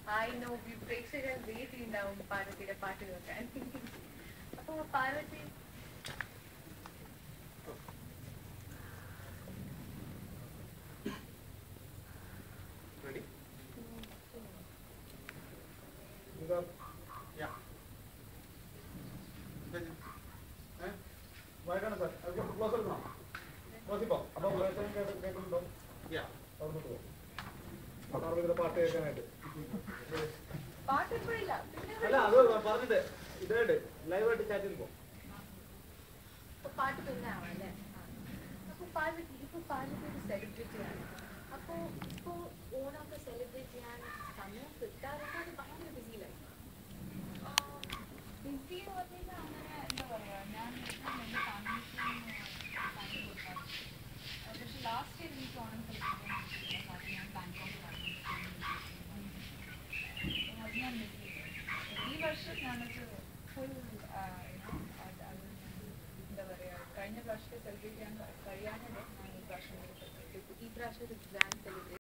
I know പ്രേക്ഷകർ wait ചെയ്യുന്നുണ്ടാവും പാർവതിയുടെ പാട്ട് കേൾക്കാൻ. അപ്പൊ പാർവതി വൈകാണ് സാർ ക്ലോസ് എടുക്കണം ക്ലോസ് ഇപ്പോൾ അപ്പോൾ കേൾക്കുന്നുണ്ടോ അവിടെ പോകും പാർവതിയുടെ പാട്ട് കേൾക്കാനായിട്ട് പാട്ട് ഇപ്പോഴില്ല. അല്ല അത് പറഞ്ഞിട്ട് ഇതായിട്ട് ലൈവായിട്ട് ചാറ്റ് ചെയ്ത് പോകും. പാട്ട് പിന്നെ ആവാം അല്ലേ? അപ്പൊ പാർവതി ഇപ്പൊ പാർവതി ഒരു സെലിബ്രിറ്റിയാണ്. അപ്പൊ ഇപ്പൊ ഓണമൊക്കെ സെലിബ്രേറ്റ് ചെയ്യാൻ സമയം കിട്ടാറുണ്ട്. അത് ഭയങ്കര ബിസിയിലായി. ബിസി എന്ന് പറഞ്ഞാൽ അങ്ങനെ എന്താ പറയുക, ഞാൻ എൻ്റെ ഫാമിലിക്ക് ടൈം കൊടുക്കാറ്. പക്ഷെ ലാസ്റ്റ് ഇയർ എനിക്ക് ഓണം സെലിബ്രേറ്റ് ചെയ്യാൻ പറ്റില്ല. കാരണം ഞാൻ ബാങ്കോക്കിലാണ്. അത് ഞാൻ മിസ് ചെയ്തു. ഈ വർഷം ഞാനൊരു ഫുൾ എന്താ പറയുക, കഴിഞ്ഞ പ്രാവശ്യത്തെ സെലിബ്രേറ്റ് ചെയ്യാൻ കഴിയാതെ ഞാൻ ഈ പ്രാവശ്യം ഈ പ്രാവശ്യം ഒരു ഗ്രാൻഡ്